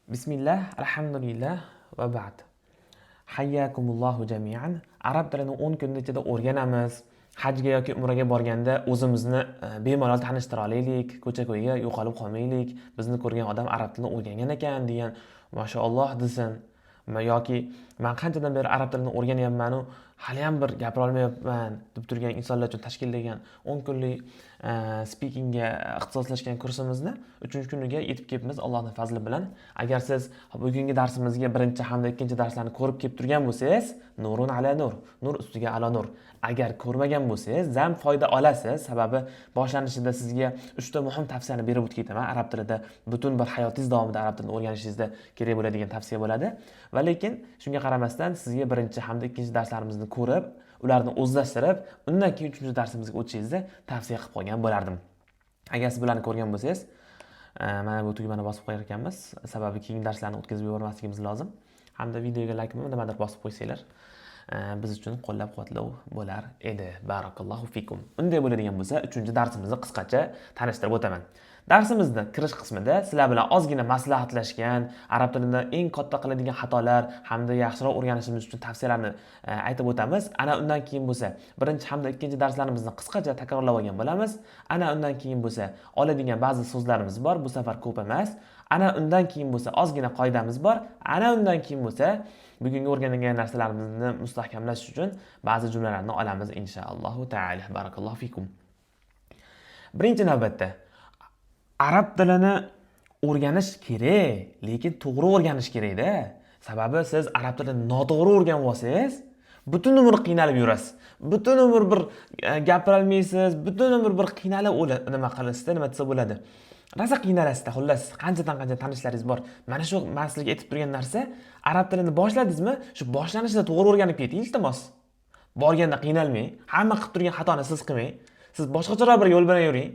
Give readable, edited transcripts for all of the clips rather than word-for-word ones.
Bismillah, alhamdulillah va ba'd. Hayyakumullohu jami'an. Arab tilini 10 kun ichida o'rganamiz. Hajga yoki umraga borganda o'zimizni bemalol tanishtira olaylik, ko'cha-ko'yga yo'qolib qolmaylik. Bizni ko'rgan odam arab tilini o'rgangan ekan degan mashalloh desin. Yoki men qanchadan beri arab tilini o'rganyapman-u, hali ham bir gapira olmayapman deb turgan insonlar uchun tashkillangan 10 kunlik speakingga ixtisoslashgan kursimizni 3-kuniga yetib kelibmiz Allohning fazli bilan. Agar siz bugungi darsimizga birinchi hamda ikkinchi darslarni ko'rib kelib turgan bo'lsangiz, nurun ala nur, nur ustiga ala nur. Agar ko'rmagan bo'lsangiz, zam foyda olasiz. Sababi boshlanishida sizga 3 ta muhim tavsiyani berib o'tib ketaman. Arab tilida butun bir hayotingiz davomida arab tilini o'rganishingizda kerak bo'ladigan tavsiya bo'ladi. Va lekin shunga qaramasdan sizga birinchi hamda ikkinchi darslarimizni ko'rib, ularni o'zlashtirib, undan keyin 3-darsimizga o'tishingizni tavsiya qilib qo'ygan bo'lardim. Agar siz bularni ko'rgan bo'lsangiz, mana bu tugmani bosib qo'yar ekanmiz. Sababi keyingi darslarni o'tkazib yubormasligimiz lozim. Hamda videoga like nimadir bosib qo'ysanglar, biz uchun qo'llab-quvvatlov bo'lar edi. Barakallohu fikum. Unday bo'ladigan bo'lsa, 3-darsimizni qisqacha tanishtirib o'taman. Darsimizda kirish qismida sizlar bilan ozgina maslahatlashgan, arab tilida eng katta qiladigan xatolar hamda yaxshiroq o'rganishimiz uchun tavsiyalarni aytib o'tamiz. Ana undan keyin bo'lsa, birinchi hamda ikkinchi darslarimizni qisqacha takrorlab olgan bo'lamiz. Ana undan keyin bo'lsa, oladigan ba'zi so'zlarimiz bor, bu safar ko'p emas. Ana undan keyin bo'lsa, ozgina qoidamiz bor. Ana undan keyin bo'lsa, bugungi o'rgangan narsalarimizni mustahkamlash uchun ba'zi jumlalarni olamiz inshaalloh taala. Barakallohu fikum. Birinchi navbatda arab tilini o'rganish kerak, lekin to'g'ri o'rganish kerak-da. Sababi siz arab tilini noto'g'ri o'rganib olsangiz, butun umr qiynalib yurasiz. Butun umr bir gapira olmaysiz, butun umr bir qiynalib nima qilasizda, nima desa bo'ladi. Rosa qiynalasizda, xullas, qancha tanishlaringiz bor. Mana shu men sizlarga aytib turgan narsa, arab tilini boshladingizmi, shu boshlanishida to'g'ri o'rganib keting, iltimos. Borganda qiynalmang, hamma qilib turgan xatoni siz qilmang. Siz boshqacharoq bir yo'l bilan yuring.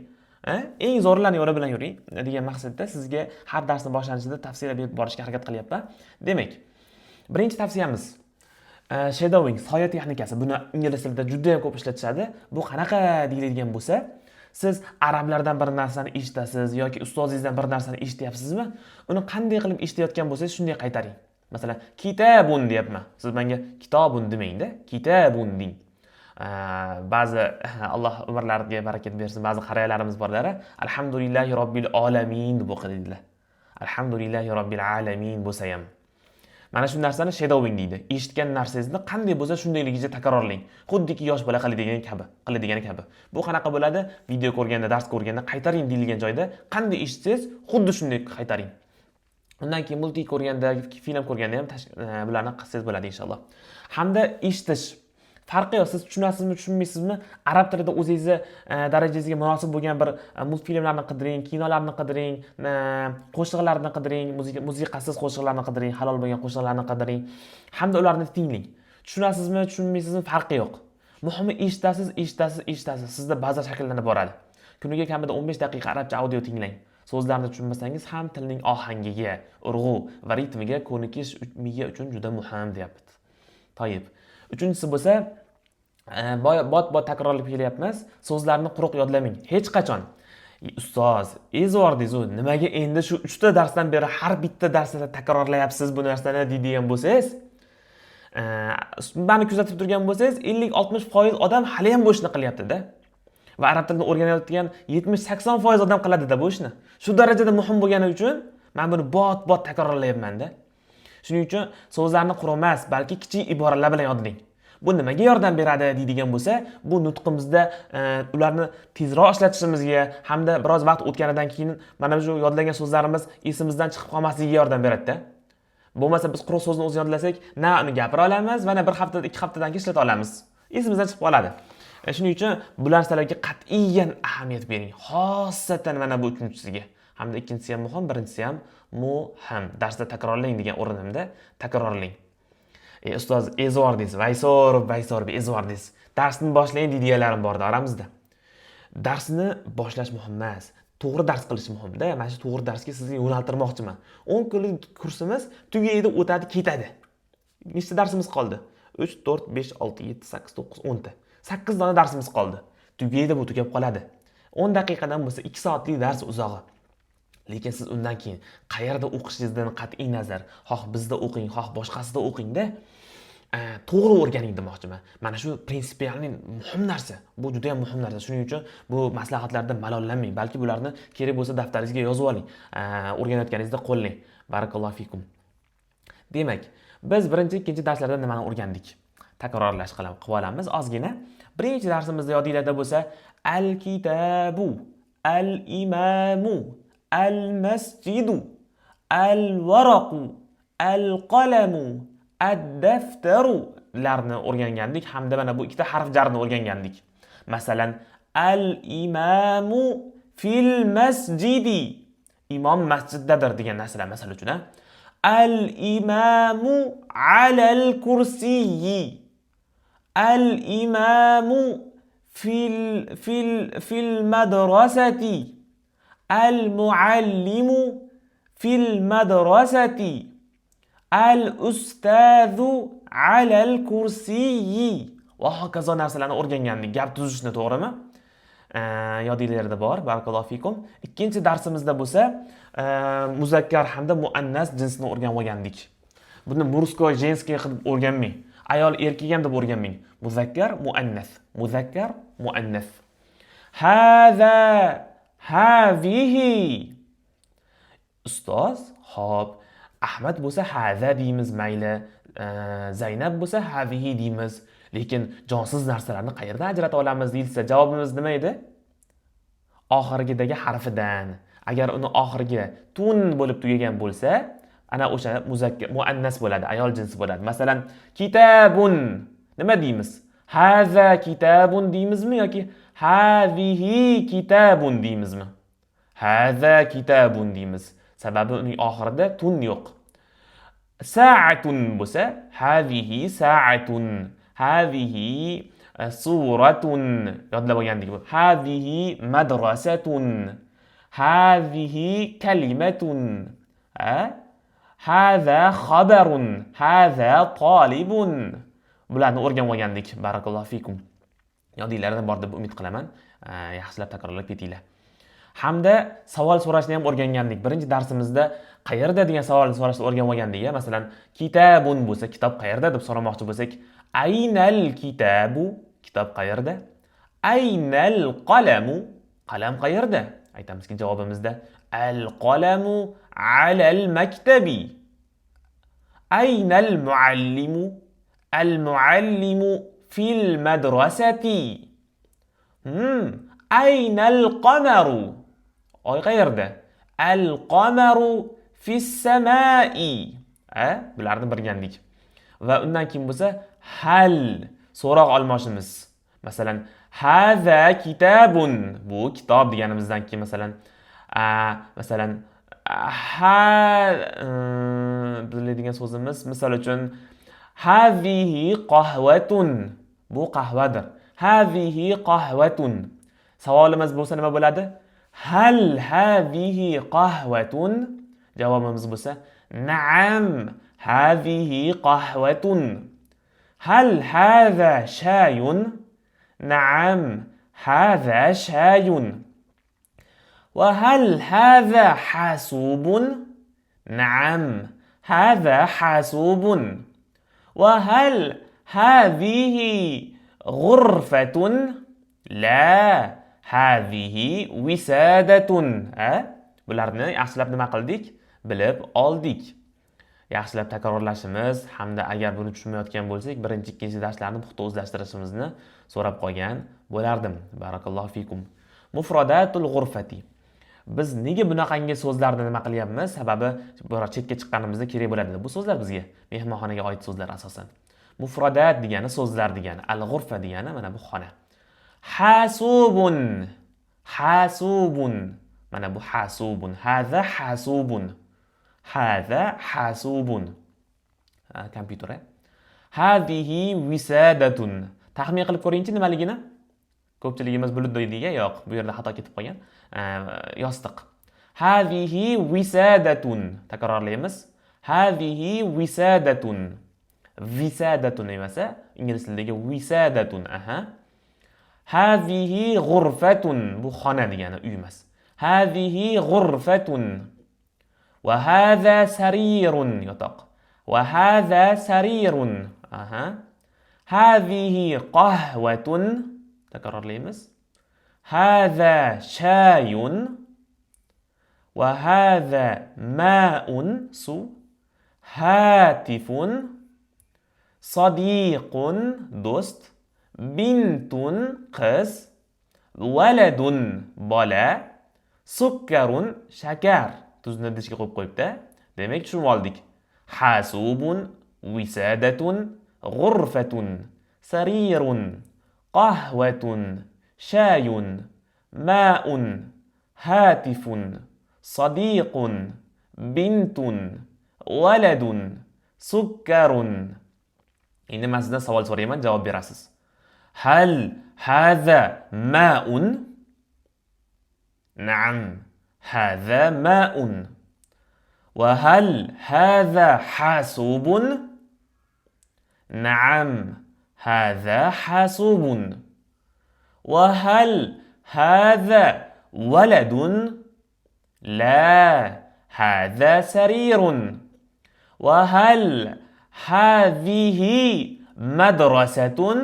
Eng zo'rlarni yo'li bilan yuring degan maqsadda sizga har darsning boshlanishida tavsiyalar berib borishga harakat qilyapman. Demak, birinchi tavsiyamiz shadowing, soya texnikasi. Buni ingliz tilida juda ham ko'p ishlatishadi. Bu qanaqa deyiladigan bo'lsa, siz arablardan bir narsani eshitasiz yoki ustozingizdan bir narsani eshityapsizmi? Uni qanday qilib eshitayotgan bo'lsangiz, shunday qaytaring. Masalan, kitabun deyapman. Siz menga kitobun demang-da, kitabun deng. Ba'zi Alloh umrlariga barakat bersin, ba'zi qariyalarimiz borlar, alhamdulillahi robbil alamin deb o'qiydilar. Alhamdulillahi robbil alamin bo'lsa ham. Mana shu narsani shadowing deydi. Eshitgan narsangizni qanday bo'lsa shundayligicha takrorlang. Xuddiki yosh bola qiladigan kabi. Bu qanaqa bo'ladi? Video ko'rganda, dars ko'rganda qaytaring deyilgan joyda qanday eshitsangiz, xuddi shunday qaytaring. Undan keyin multi ko'rganda, film ko'rganda ham bularni qilsangiz bo'ladi inshaalloh. Hamda eshitish farqi yo'q, siz tushunasizmi, tushunmaysizmi? Arab tilida o'zingizni darajangizga munosib bo'lgan bir multfilmlarni qidiring, kinolarni qidiring, qo'shiqlarni qidiring, musiqasiz qo'shiqlarni qidiring, halol bo'lgan qo'shiqlarni qidiring, hamda ularni tinglang. Tushunasizmi, tushunmaysizmi, farqi yo'q. Muhimi eshitasiz. Sizda baza shakllanib boradi. Kuniga kamida 15 daqiqa arabcha audio tinglang. So'zlarni tushunmasangiz ham tilning ohangiga, urg'u va ritmiga ko'nikish miya uchun juda muhim, deyapti. To'yib. Uchinchisi bo'lsa, bot takrorlab kelyapmiz. So'zlarni quruq yodlamang. Hech qachon ustoz, ezordiz, nimaga endi shu 3 ta darsdan beri har bitta darsda takrorlayapsiz bu narsani deydigan bo'lsangiz, meni kuzatib turgan bo'lsangiz, 50-60% odam hali ham bu ishni qilyapti-da. Va arab tilini o'rganayotgan 70-80% odam qiladi-da bu ishni. Shu darajada muhim bo'lgani uchun men buni bot takrorlayapman-da. Shuning uchun so'zlarni quruq emas, balki kichik iboralar bilan yodlang. Bu nimaga yordam beradi deydigan bo'lsa, bu nutqimizda ularni tezroq ishlatishimizga hamda biroz vaqt o'tganidan keyin mana shu yodlangan so'zlarimiz esimizdan chiqib qolmasligiga yordam beradi-da. Bo'lmasa biz quruq so'zni o'zi yodlasak, na uni gapira olamiz, va na bir hafta, 2 haftadan keyin ishlata olamiz. Esimizdan chiqib qoladi. Shuning uchun bu narsalarga qat'iyan ahamiyat bering. Xossatan mana bu uchinchisiga. Hamda ikkinchisi ham muhim, birinchisi ham muhim. Darsda takrorlang degan o'rnimda takrorlang. Ustoz ezordiz, Vaysor ezordiz. Darsni boshlang deydiganlarim bor oramizda. Darsni boshlash muhim emas. To'g'ri dars qilish muhim-da. Mana shu to'g'ri darsga sizni yo'naltirmoqchiman. 10 kunlik kursimiz tugaydi, o'tadi, ketadi. Nechta darsimiz qoldi? 3, 4, 5, 6, 7, 8, 9, 10 ta. 8 dona darsimiz qoldi. Tugaydi, bu tugab qoladi. 10 daqiqadan bo'lsa 2 soatlik dars uzog'i. Lekin siz undan keyin qayerda o'qishingizdan qat'iy nazar, xoh bizda o'qing, xoh boshqasida o'qingda, to'g'ri o'rganing demoqchiman. Mana shu prinsipialni muhim narsa. Bu juda ham muhim narsa. Shuning uchun bu maslahatlardan malollanmang. Balki bularni kerak bo'lsa daftaringizga yozib oling. O'rganayotganingizda qo'llang. Barakallohu fikum. Demak, biz birinchi, ikkinchi darslarda nimani o'rgandik? Takrorlash qilib olamiz ozgina. Birinchi darsimizda yodingizda bo'lsa, al-kitabu, al-imamu, al-masjidu, al-varaqu, al-qalamu, ad-daftaru larni o'rgangandik hamda mana bu ikkita harf jarni o'rgangandik. Masalan, al-imamu fil masjidi. Imom masjiddadir degan narsalar masal uchun. Al-imamu alal kursiyyi. Al-imamu fil madrasati. Al-muallimu fil madrasati. Al-ustazu alal kursiyyi. Va hokazo narsalarni o'rgangandik. Gap tuzishni, to'g'rimi? Yodingizda bor. Barakallohu fikum. Ikkinchi darsimizda bo'lsa, muzakkar hamda muannas jinsini o'rganib olgandik. Buni murskoy, jenskiy qilib o'rganmang. Ayol erkak ham deb o'rganmang. Muzakkar, muannas. Muzakkar, muannas. Haza, hazihi. Ustoz, xo'p. Ahmad bo'lsa haza deymiz, mayli. Zaynab bo'lsa hazihi deymiz. Lekin jonsiz narsalarni qayerdan ajrata olamiz deyilsa, javobimiz nima edi? Oxirgidagi harfidan. Agar uni oxiriga tun bo'lib tugagan bo'lsa, ana o'sha muzakkar muannas bo'ladi, ayol jinsi bo'ladi. Masalan, kitabun nima deymiz? Haza kitabun deymizmi yoki hazihi kitabun deymizmi? Haza kitabun deymiz. Sababi uning oxirida tun yo'q. Sa'atun bo'lsa, hazihi sa'atun. Hazihi suratun. Yodlab olgandik bu. Hazihi madrasatun. Hazihi kalimatun. Haza xabarun. Haza talibun. Bularni o'rganib olgandik. Barakallohu fikum. Yodingizda bor deb umid qilaman. Yaxshilab takrorlab ketinglar. Hamda savol so'rashni ham o'rgangandik. Birinchi darsimizda qayerda degan savolni so'rashni o'rganib olgandik. Masalan, kitabun bo'lsa, kitob qayerda deb so'ramoqchi bo'lsak, aynal kitabu, kitob qayerda? Aynal qalamu, qalam qayerda? Aytamizki javobimizda al qalamu alal maktabi. Aynal muallimu, al muallimu fil madrasati. Aynal qamaru, oy qayerda? Al qamaru fis samai. Bularni bilgandik. Va undan keyin bo'lsa hal so'roq olmoqchimiz. Masalan, haza kitabun, bu kitob deganimizdan keyin masalan biladigan so'zimiz, misol uchun hazihi qahvatun, bu qahvadir. Hazihi qahvatun. Savolimiz bo'lsa nima bo'ladi? Hal hazihi qahvatun? Javobimiz bo'lsa na'am hazihi qahvatun. Hal haza shayun? Na'am haza shayun. Wa hal haza hasubun? Na'am haza hasubun. Wa hal hazihi ghurfatun? La hazihi wisadatun. Bularni yaxshilab nima qildik? Bilib oldik. Yaxshilab takrorlashimiz hamda agar buni tushunmayotgan bo'lsak, birinchi, ikkinchi darslarni puxta o'zlashtirishimizni so'rab qolgan bo'lardim. Barakallohu fikum. Mufradatul g'urfati. Biz nega bunaqangi so'zlarni nima qilyapmiz? Sababi biroq chetga chiqqanimizda kerak bo'ladi. Bu so'zlar bizga mehmonxonaga oid so'zlar asosan. Mufradat degani so'zlar degani, al-g'urfa degani mana bu xona. Hasubun. Hasubun. Mana bu hasubun. Haza hasubun. Haza hasubun. Kompyuter. Hazihi wisadatun. Taxmin qilib ko'ringchi nimaligini? Ko'pchiligimiz bilib deydiga, yo'q, bu yerda xato ketib qolgan. Yostiq. Hazihi wisadatun. Takrorlaymiz. Hazihi wisadatun. Wisadatun emasa, ingliz tilidagi wisadatun. Hazihi ghurfatun. Bu xona degani, uy emas. Hadihi g'urfatun. Va hadha sarirun. Yotoq. Va hadha sarirun. Aha. Hadihi qahwatun. Takrorlaymiz. Hadha shayun. Va hadha ma'un. Suv. Hatifun. Sadiqun. Do'st. Bintun. Qiz. Valadun. Bola. Sukkarun. Shakar. Tuzni idishga qo'yib qo'yibdi. Demak, tushunib oldik. Hasubun. Wisadatun. G'urfatun. Sarirun. Qahwatun. Shayun. Ma'un. Hatifun. Sadiqun. Bintun. Valadun. Sukkarun. Endi men sizdan savol so'rayman, javob berasiz. Hal hadha ma'un? Na'am. Hadha ma'un. Wa hal hadha hasubun? Na'am. Hadha hasubun. Wa hal hadha waladun? La. Hadha sarirun. Wa hal hadhihi madrasatun?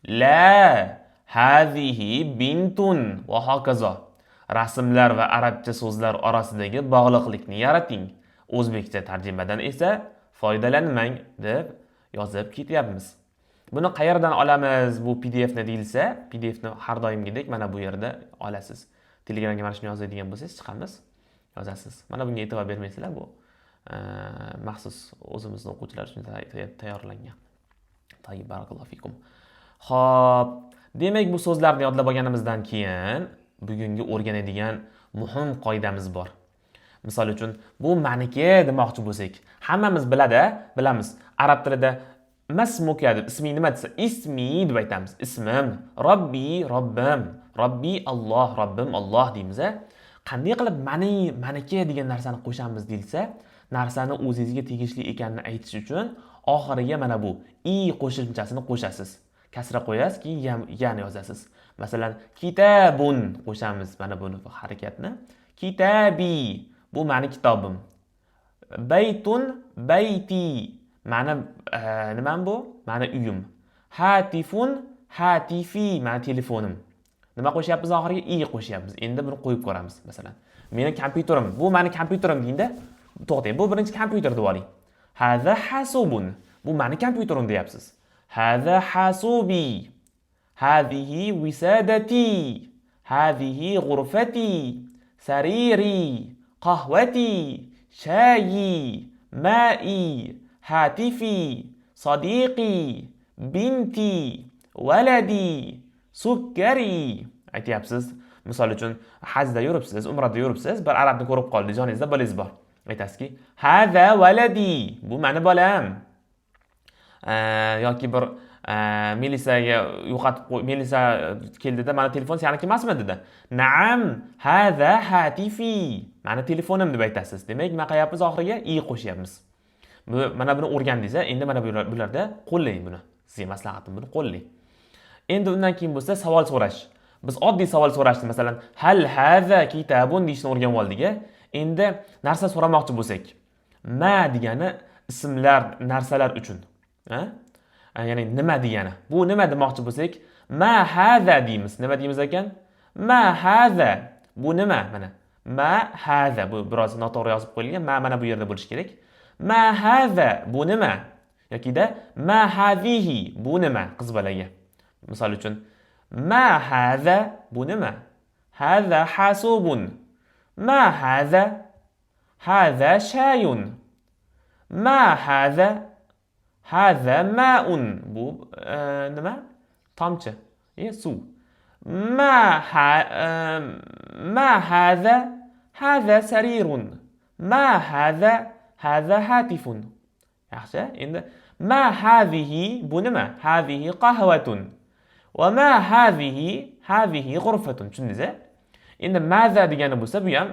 La. Hadhihi bintun. Va hokazo. Rasmlar va arabcha so'zlar orasidagi bog'liqlikni yarating. O'zbekcha tarjimadan esa foydalanmang deb yozib ketyapmiz. Buni qayerdan olamiz bu PDF ni deyilsa, PDF ni har doimgidek mana bu yerda olasiz. Telegramga mana shuni yozadigan bo'lsangiz chiqamiz, yozasiz. Mana bunga e'tibor bermaysizlar, bu maxsus o'zimizning o'quvchilar uchun tayyorlangan. Tayyib, barakallohu fikum. Xo'p, demak bu so'zlarni yodlab olganimizdan keyin bugungi o'rganadigan muhim qoidamiz bor. Misol uchun, bu maniki demoqchi bo'lsak, hammamiz bilamiz. Arab tilida masmuka deb isming nima desa, ismi deb aytamiz. Ismim, Robbi, Robbim, Robbi Alloh, Robbim Alloh deymiz. Qanday qilib maniki degan narsani qo'shamiz deyilsa, narsani o'zingizga tegishli ekanini aytish uchun oxiriga mana bu i qo'shimchasini qo'shasiz. Kasra qo'yasiz, keyin yana yozasiz. Masalan, kitabun qo'shamiz mana buni harakatni. Kitabi, bu meni kitobim. Baytun, bayti, meni nima bu? Meni uyim. Hatifun, hatifi, meni telefonim. Nima qo'shyapmiz oxiriga? I qo'shyapmiz. Endi buni qo'yib ko'ramiz. Masalan, meni kompyuterim, bu meni kompyuterim deyinda, to'xtang, bu birinchi kompyuter deb oling. Hadha hasubun, bu meni kompyuterim deyapsiz. Hadha hasubi. Hadhihi wisadati. Hadhihi ghurfati. Sariri. Qahwati. Shayi. Ma'i. Hatifi. Sadiqi. Binti. Waladi. Sukkari. Aytyapsiz. Misol uchun, hajda yuribsiz, umrada yuribsiz, bir arabni ko'rib qoldi, joningizda bolangiz bor. Aytasizki, hadha waladi. Bu meni bolam. Yoki bir milisaga yo'qotib milisa keldida, mana telefon seniki emasmi dedi. Naam, hadha hatifi. Meni telefonim deb aytasiz. Demak, nima qilyapmiz oxiriga? I qo'shyapmiz. Mana buni o'rgandingiz, endi mana bularda qo'llang buni. Sizga maslahatim, buni qo'llang. Endi undan keyin bo'lsa savol so'rash. Biz oddiy savol so'rashni, masalan, hal hadha kitabun deyishni o'rganib oldik. Endi narsa so'ramoqchi bo'lsak, ma degani ismlar, narsalar uchun. Ya'ni nima degani. Bu nima demoqchi bo'lsak, ma hadha deymiz. Nima deymiz ekan? Ma hadha. Bu nima? Mana. Ma hadha. Bu biroz noto'g'ri yozib qo'yilgan. Mana bu yerda bo'lishi kerak. Ma hadha. Bu nima? Yokida ma hadhihi. Bu nima? Qiz bolaga. Misol uchun, ma hadha. Bu nima? Hadha hasubun. Ma hadha. Hadha shayun. Ma hadha. Hadha ma'un. Bu nima? Tomchi. Suv. Ma hadha. Hadha sarirun. Ma hadha. Hadha hatifun. Yaxshi. Endi ma hadhihi bu nima? Hadhihi qahwatun. Va ma hadhihi ghurfatun. Tushundingiz? Endi maza degani bo'lsa, bu ham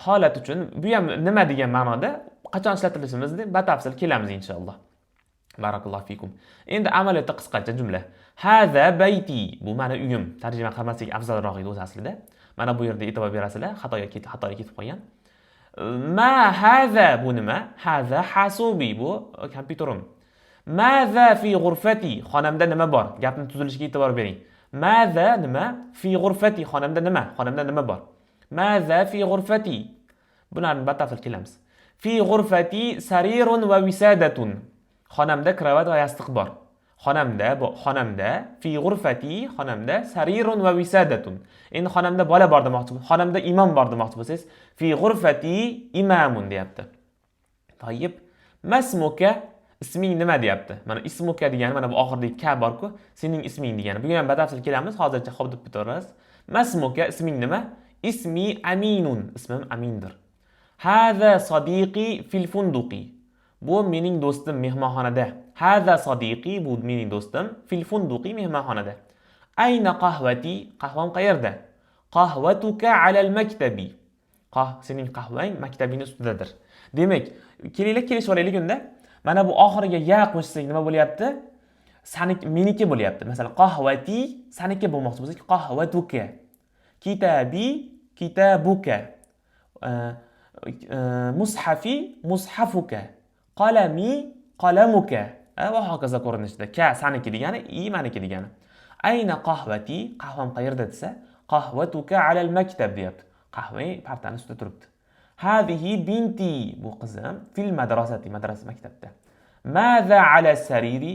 holat uchun, bu ham nima degan ma'noda qachon ishlatilishimizni batafsil kelamiz inshaalloh. Barakallohu fikum. Endi amaliyotda qisqacha jumla. Hadha bayti. Bu meni uyim. Tarjima qilmasak afzalroq edi o'z aslida. Mana bu yerda e'tibor berasizlar, xatoga ketib qolgan. Ma haza bu nima? Haza hasubi bu kompyuterim. Maza fi g'urfati xonamda nima bor? Gapni tuzilishiga e'tibor bering. Maza nima? Fi g'urfati xonamda nima? Xonamda nima bor? Maza fi g'urfati. Bularni batafsil kelamiz. Fi g'urfati sarirun va wisadatun. Xonamda kravat va yostiq bor. Xonamda fi g'urfati xonamda sarirun va wisadatun. Endi xonamda bola bor demoqchi bo'lsangiz, xonamda imom bor demoqchi bo'lsangiz, fi g'urfati imamun deyapti. Toyib, masmuka isming nima deyapti? Mana ismuka degani mana bu oxirdagi ka bor-ku, sening isming degani. Bugun ham batafsil kelamiz, hozircha xo'p deb bitiramiz. Masmuka isming nima? Ismi Aminun, ismim Amindir. Haza sadiqi fil funduqi. Bu mening do'stim mehmonxonada. Haza sadiqi bu mening do'stim fil funduqi mehmonxonada. Ayna qahvati? Qahvam qayerda? Qahvatuka alal maktabi. Sening qahvang maktabing ustidadir. Demak, kelishib olaylik unda. Mana bu oxiriga ya qo'shsak nima bo'lyapti? Meniki bo'lyapti. Masalan, qahvati saniki bo'lmoqchi bo'lsak, qahvatuka. Kitabi kitabuka. Mushafi mushafuka. Qalami qalamuka. Va hokazo ko'rinishda. Ka saniki degani, i meniki degani. Ayna qahvati? Qahvam qayerda desa, qahvatuka alal maktab deyapti. Qahvang partani ustida turibdi. Hadihi binti bu qizim fil madrasati maktabda. Maza ala sariri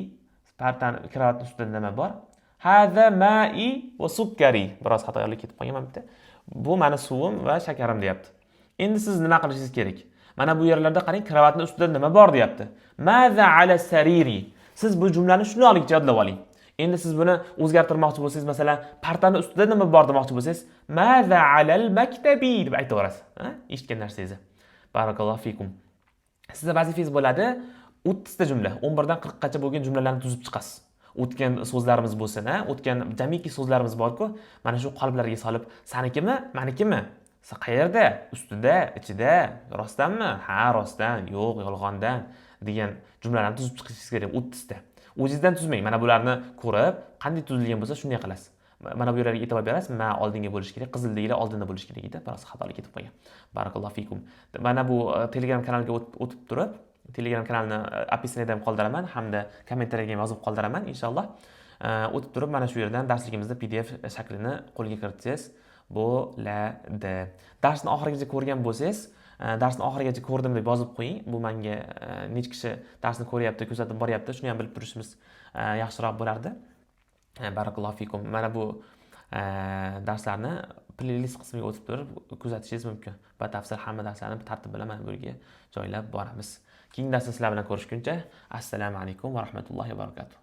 partani kravatning ustida nima bor? Hada ma'i va sukkari. Biroz xatolik ketib qolganman bitta. Bu meni suvim va shakarim deyapti. Endi siz nima qilishingiz kerak? Mana bu yerlarda qarang, kravatning ustida nima bor deyapti. Maza ala sariri. Siz bu jumlani shunday jadlab oling. Endi siz buni o'zgartirmoqchi bo'lsangiz, masalan, partani ustida nima bor demoqchi bo'lsangiz, maza alal maktabi deb aytaverasiz. Eshitgan narsangizni. Barakallohu fikum. Sizning vazifangiz bo'ladi 30 ta jumla, 11 dan 40 gacha bo'lgan jumlalarni tuzib chiqasiz. O'tgan so'zlarimiz bo'lsin, o'tgan jamiki so'zlarimiz bor-ku, mana shu qalblarga solib, sanikimi, menikimi? Qayerda? Ustida, ichida, rostdanmi? Ha, rostdan, yo'q, yolg'ondan degan jumlalarni tuzib chiqishingiz kerak 30 ta. O'zingizdan tuzmang. Mana bularni ko'rib, qanday tuzilgan bo'lsa, shunday qilasiz. Mana bu yerlarga e'tibor berasiz. Ma oldinga bo'lish kerak, qizildagilar oldinda bo'lish kerak edi. Biroz xatolik ketib qolgan. Barakallohu fikum. Mana bu Telegram kanaliga o'tib turib, Telegram kanalini описаниеda ham qoldiraman hamda kommentariyga ham yozib qoldiraman inshaalloh. O'tib turib mana shu yerdan darsligimizni PDF shaklini qo'lga kiritsangiz bo'ladi. Darsni oxirigacha ko'rgan bo'lsangiz, darsni oxirigacha ko'rdim deb yozib qo'ying. Bu menga necha kishi darsni ko'ryapti, kuzatib boryapti, shuni ham bilib turishimiz yaxshiroq bo'lardi. Barakallohu fikum. Mana bu darslarni playlist qismiga o'tib turib kuzatishingiz mumkin. Batafsil hamma darslarni tartib bilan mana bu yerga joylab boramiz. Keyingi darsda sizlar bilan ko'rishguncha assalomu alaykum va rahmatullohi va barakatuh.